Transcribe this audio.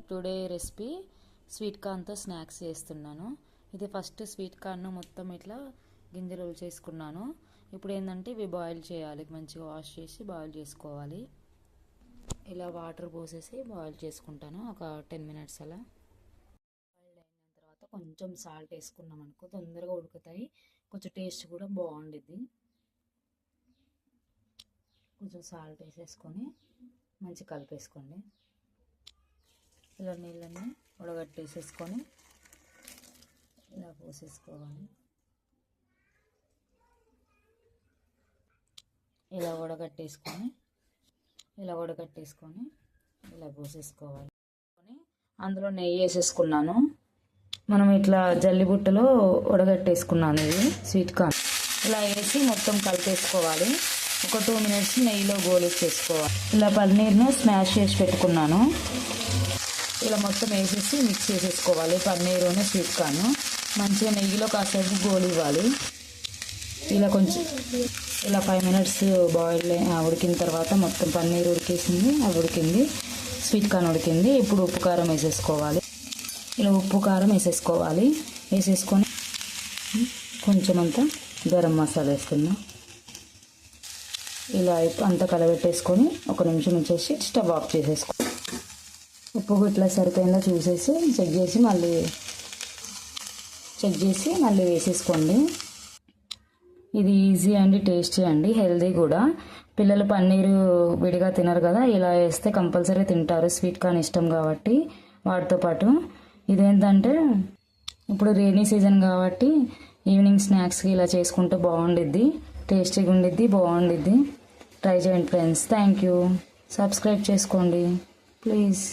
Today recipe sweet కార్న్తో snacks చేస్తున్నాను. ఇది first sweet corn మొత్తం ఇట్లా గింజలు చేసుకున్నాను. ఇప్పుడు ఏంటంటే ఇవి బాయిల్ చేయాలి, మంచిగా వాష్ చేసి బాయిల్ చేసుకోవాలి. ఇలా వాటర్ పోసేసి బాయిల్ చేసుకుంటాను ఒక 10 minutes అలా. బాయిల్ అయిన తర్వాత కొంచెం సాల్ట్ వేసుకున్నాం అనుకో తొందరగా ఉడుకుతాయి, కొంచెం టేస్ట్ కూడా బాగుండిద్ది. కొంచెం సాల్ట్ వేసేసుకొని మంచిగా కలిపేసుకోండి. ఇలా నీళ్ళని ఉడగట్టేసేసుకొని ఇలా పోసేసుకోవాలి. ఇలా ఉడగట్టేసుకొని ఇలా పోసేసుకోవాలి. అందులో నెయ్యి వేసేసుకున్నాను. మనం ఇట్లా జల్లిబుట్టలో ఉడగట్టేసుకున్నాను ఇది స్వీట్ కార్న్. ఇలా వేసి మొత్తం కలిపేసుకోవాలి. ఒక 2 minutes నెయ్యిలో గోలిచ్చేసుకోవాలి. ఇలా పన్నీర్ను స్మాష్ చేసి పెట్టుకున్నాను. ఇలా మొత్తం వేసేసి మిక్స్ చేసేసుకోవాలి. పన్నీరును స్వీట్ కార్న్ మంచిగా నెయ్యిలో కాసేపు గోలివ్వాలి. ఇలా కొంచెం ఇలా 5 minutes బాయిల్ ఉడికిన తర్వాత మొత్తం పన్నీర్ ఉడికేసింది, అది ఉడికింది, స్వీట్ కార్న్ ఉడికింది. ఇప్పుడు ఉప్పు కారం వేసేసుకోవాలి. ఇలా ఉప్పు కారం వేసేసుకోవాలి. వేసేసుకొని కొంచెం అంతా గరం మసాలా వేస్తున్నా. ఇలా అంతా కలబెట్టేసుకొని 1 నిమిషం ఉంచేసి స్టవ్ ఆఫ్ చేసేసుకో. ఉప్పు ఇట్లా సరిపోయిందో చూసేసి చెక్ చేసి మళ్ళీ వేసేసుకోండి. ఇది ఈజీ అండి, టేస్టీ అండి, హెల్దీ కూడా. పిల్లలు పన్నీరు విడిగా తినరు కదా, ఇలా వేస్తే కంపల్సరీ తింటారు. స్వీట్ కార్న్ ఇష్టం కాబట్టి వాటితో పాటు ఇదేంటంటే ఇప్పుడు రైనీ సీజన్ కాబట్టి ఈవినింగ్ స్నాక్స్కి ఇలా చేసుకుంటే బాగుండిద్ది, టేస్టీగా ఉండిద్ది, బాగుండిద్ది. ట్రై చేయండి ఫ్రెండ్స్. Thank you. సబ్స్క్రైబ్ చేసుకోండి ప్లీజ్.